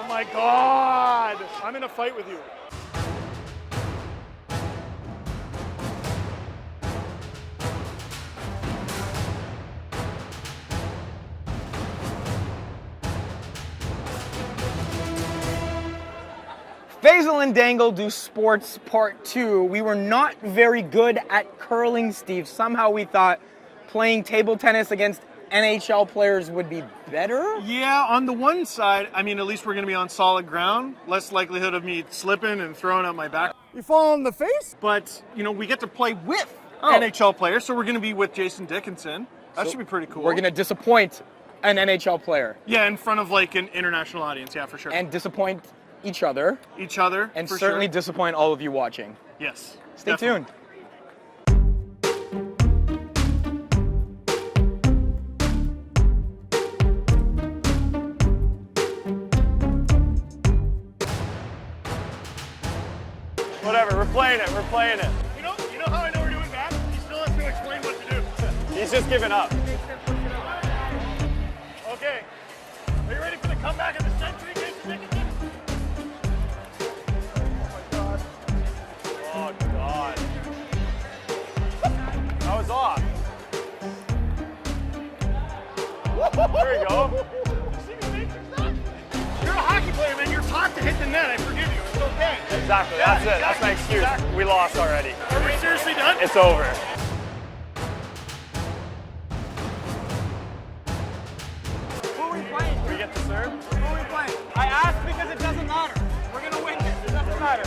my God! I'm in a fight with you. Faizal and Dangle do sports part 2. We were not very good at curling, Steve. Somehow we thought playing table tennis against NHL players would be better? Yeah, on the one side, I mean, at least we're going to be on solid ground. Less likelihood of me slipping and throwing out my back. You fall on the face? But, you know, we get to play with NHL players, so we're going to be with Jason Dickinson. That should be pretty cool. We're going to disappoint an NHL player. Yeah, in front of, like, an international audience. Yeah, for sure. And disappoint each other. And certainly disappoint all of you watching. Yes. Stay tuned. Whatever, we're playing it. You know how I know we're doing bad? He still has to explain what to do. He's just giving up. Okay. Are you ready for the comeback of the century, Jason Dickinson? Oh, God. That was off. There you go. You're a hockey player, man. You're taught to hit the net. I forgive you. It's okay. Exactly, Yeah, that's it. exactly, That's my excuse. exactly. We lost already. Are we seriously done? It's over. Who are we playing? We get to serve? Who are we playing? I asked because it doesn't matter. We're going to win this. It doesn't matter.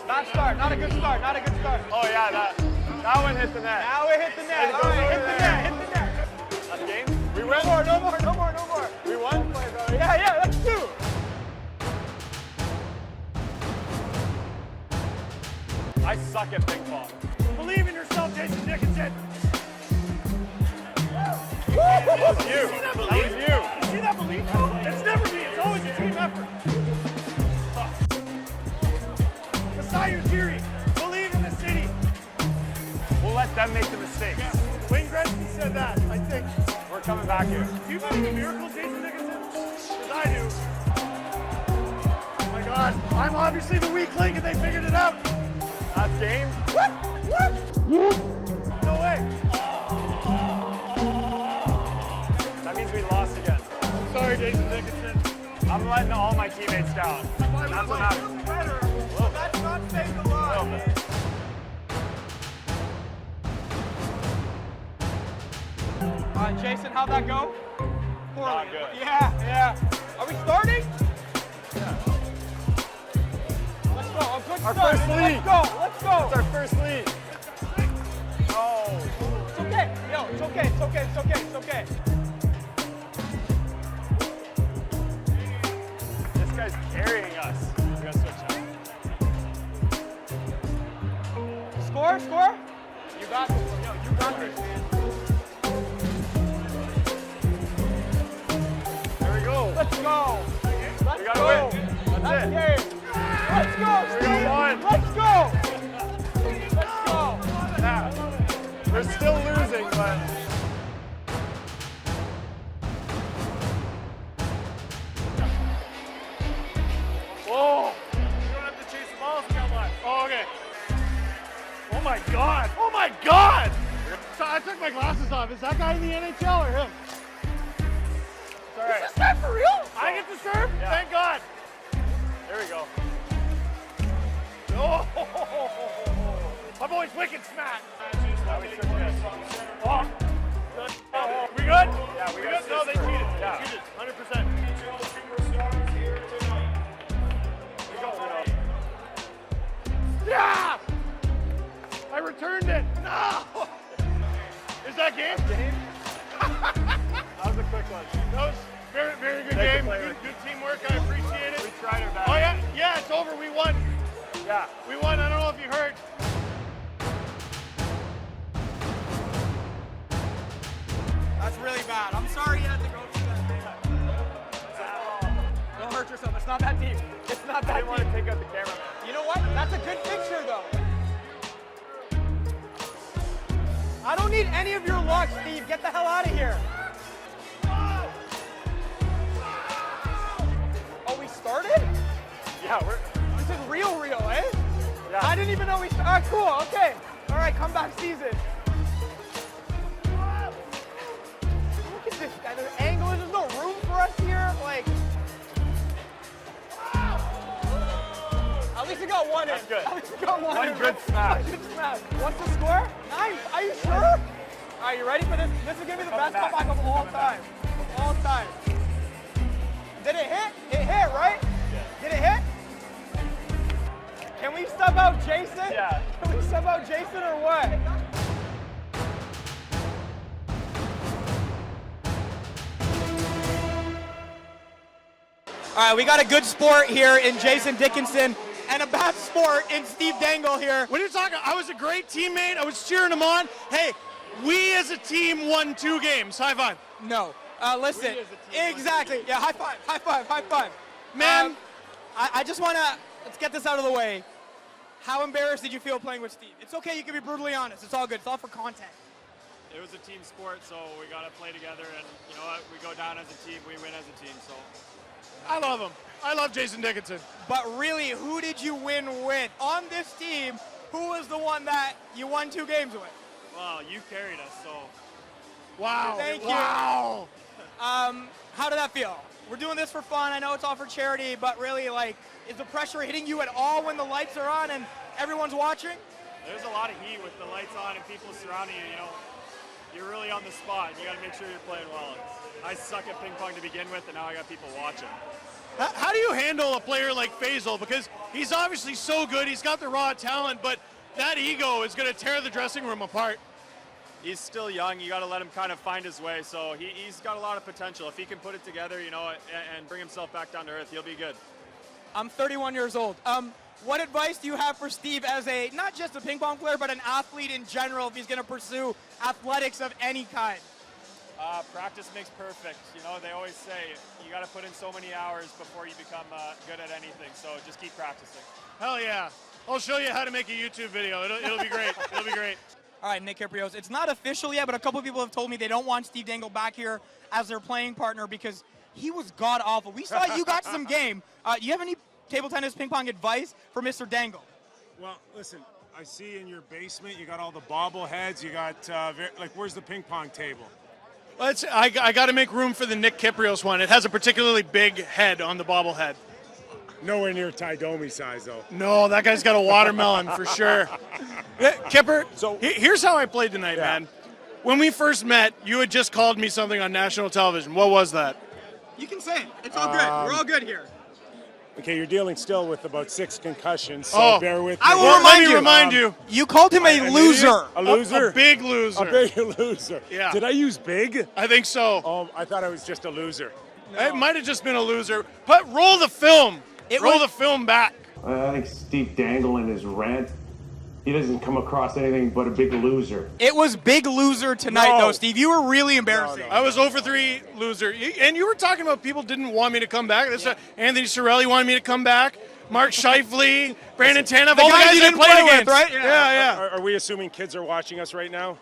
Bad start. Not a good start. Not a good start. Oh, yeah, that one hit the net. Now we hit the net. It All goes right, over hit the there. net. Hit the net. That's game? We win? No more. We won? Yeah, that's 2. I suck at ping pong. Believe in yourself, Jason Dickinson. That was you. You see that belief? You see that belief? It's never me. It's always a team effort. Masai Ujiri, believe in the city. We'll let them make the mistakes. Yeah. Wayne Gretzky said that, I think. We're coming back here. Do you believe in miracles, Jason Dickinson? Because I do. Oh my God. I'm obviously the weak link and they figured it out. That's game? What? No way. That means we lost again. I'm sorry, Jason Dickinson. I'm letting all my teammates down. That's what happened. That's not saying a lot. Jason, how'd that go? Poorly. Not good. Yeah. Are we starting? Yeah. Let's go. A good Our start. first lead. Let's go. It's our first lead. Oh. It's okay. Yo, it's okay. This guy's carrying us. We gotta switch out. Score. You got this. Yo, you got this, man. There we go. Let's go. We gotta win. That's it. Game. Let's go, We Steve. got one. Let's go. Yeah. We're still losing, but Whoa. You don't have to chase the ball, Scout. Oh, okay. Oh my God. So I took my glasses off. Is that guy in the NHL or him? it's all right. Is that for real? I get to serve? Yeah. Thank God. There we go. Oh, my boy's wicked smack. Now we switch this. Oh. We good? Yeah, we good? got No, they this cheated. first. Yeah. They cheated. 100%. Yeah! I returned it. No! Is that game? That was a quick one. That was very, very good Thank game. you, player. Good teamwork. I appreciate it. We tried our best. Oh yeah, yeah. It's over. We won. Yeah. We won. I don't know if you heard. That's really bad. I'm sorry you had to go through that. Don't hurt yourself. It's not that deep. It's not I that didn't want to deep. take out the cameraman. You know what? That's a good picture, though. I don't need any of your luck, Steve. Get the hell out of here. Yeah, This is real, eh? Yeah. I didn't even know we started. All right, cool, okay. All right, comeback season. Look at this guy. There's angles. There's no room for us here. Like, at least we got one in. That's good. At least we got one in. One good smash. One good smash. What's the score? 9. Are you sure? All right, you ready for this? This is going to be the best comeback of all time. Of all time. Did it hit? It hit, right? Yeah. Did it hit? Can we sub out Jason? Yeah. Can we sub out Jason or what? All right, we got a good sport here in Jason Dickinson and a bad sport in Steve Dangle here. When you're talking, I was a great teammate. I was cheering him on. Hey, we as a team won 2 games. High five. No. Listen. Exactly. Yeah, high five, high five, high five. Man. I just want to, let's get this out of the way. How embarrassed did you feel playing with Steve? It's okay, you can be brutally honest. It's all good. It's all for content. It was a team sport, so we got to play together. And you know what? We go down as a team, we win as a team. So I love him. I love Jason Dickinson. But really, who did you win with? On this team, who was the one that you won 2 games with? well, you carried us. So Wow. Thank you. Wow. How did that feel? We're doing this for fun. I know it's all for charity, but really, like, is the pressure hitting you at all when the lights are on and everyone's watching? there's a lot of heat with the lights on and people surrounding you. You know, you're really on the spot. You got to make sure you're playing well. I suck at ping pong to begin with, and now I got people watching. How do you handle a player like Faizal? Because he's obviously so good. He's got the raw talent, but that ego is going to tear the dressing room apart. He's still young. You got to let him kind of find his way. So he's got a lot of potential. If he can put it together, you know, and bring himself back down to earth, he'll be good. I'm 31 years old. What advice do you have for Steve as a, not just a ping pong player, but an athlete in general if he's going to pursue athletics of any kind? Practice makes perfect. You know, they always say you got to put in so many hours before you become good at anything. So just keep practicing. Hell yeah. I'll show you how to make a YouTube video. It'll be great. It'll be great. All right, Nick Kiprios. It's not official yet, but a couple of people have told me they don't want Steve Dangle back here as their playing partner because he was god-awful. We saw you got some game. Do you have any table tennis ping pong advice for Mr. Dangle? Well, listen, I see in your basement you got all the bobbleheads. You got, where's the ping pong table? I got to make room for the Nick Kiprios one. It has a particularly big head on the bobblehead. Nowhere near Ty Domi size, though. No, that guy's got a watermelon for sure. Yeah, Kipper, So- here's how I played tonight, man. When we first met, you had just called me something on national television. What was that? You can say it. It's all good. We're all good here. Okay, you're dealing still with about 6 concussions, so bear with me. I will Well, let me you. remind you. You called him a loser. A loser? A big loser. A big loser. Yeah. Did I use big? I think so. Oh, I thought I was just a loser. It might have just been a loser. But roll the film. Roll the film back. I think Steve Dangle in his rant, he doesn't come across anything but a big loser. It was big loser tonight, No. though, Steve. You were really embarrassing. I was 0 for 3 loser. And you were talking about people didn't want me to come back. Anthony Cirelli wanted me to come back. Mark Scheifele, Brandon Tanev, all the guys you didn't play with, against. right? Yeah. Are we assuming kids are watching us right now?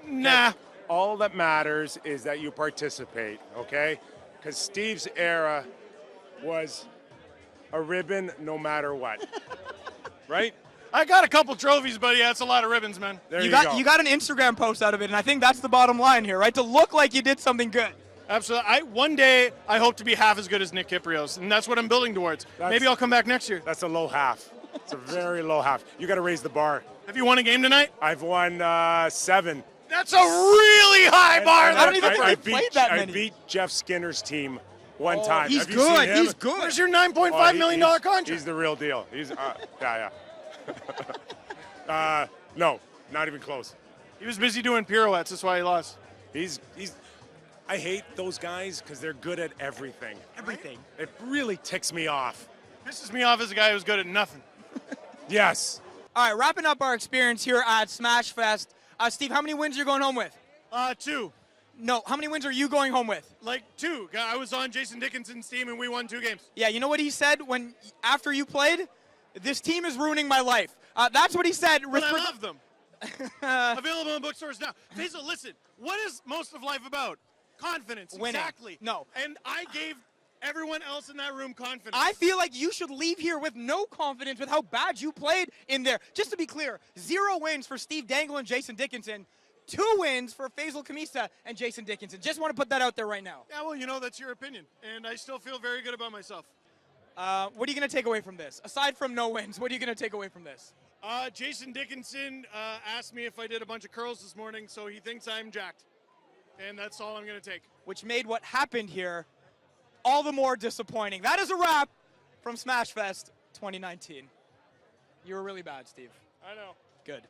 Nah. All that matters is that you participate, okay? Because Steve's era was a ribbon no matter what. Right? I got a couple trophies, buddy. That's a lot of ribbons, man. There You go. got an Instagram post out of it, and I think that's the bottom line here, right? To look like you did something good. Absolutely. One day, I hope to be half as good as Nick Kiprios, and that's what I'm building towards. Maybe I'll come back next year. That's a low half. It's a very low half. You got to raise the bar. Have you won a game tonight? I've won 7. That's a really high bar. I don't even think I beat, played that many. I beat Jeff Skinner's team one time. He's Have you good. seen him? He's good. Where's your $9.5 Oh, million he's- contract? He's the real deal. He's yeah. No, not even close. He was busy doing pirouettes. That's why he lost. He's. I hate those guys because they're good at everything. Everything. It really ticks me off. Pisses me off as a guy who's good at nothing. Yes. All right, wrapping up our experience here at Smashfest. Steve, how many wins are you going home with? 2. No, how many wins are you going home with? Like 2. I was on Jason Dickinson's team, and we won 2 games. Yeah, you know what he said after you played? This team is ruining my life. That's what he said. But I love them. Available in bookstores now. Faisal, listen, what is most of life about? Confidence. Winning. Exactly. No. And I gave everyone else in that room confident. I feel like you should leave here with no confidence with how bad you played in there. Just to be clear, 0 wins for Steve Dangle and Jason Dickinson. 2 wins for Faizal Khamisa and Jason Dickinson. Just want to put that out there right now. Yeah, well, that's your opinion, and I still feel very good about myself. What are you going to take away from this? Aside from no wins, what are you going to take away from this? Jason Dickinson asked me if I did a bunch of curls this morning, so he thinks I'm jacked. And that's all I'm going to take. Which made what happened here all the more disappointing. That is a wrap from Smashfest 2019. You were really bad, Steve. I know. Good.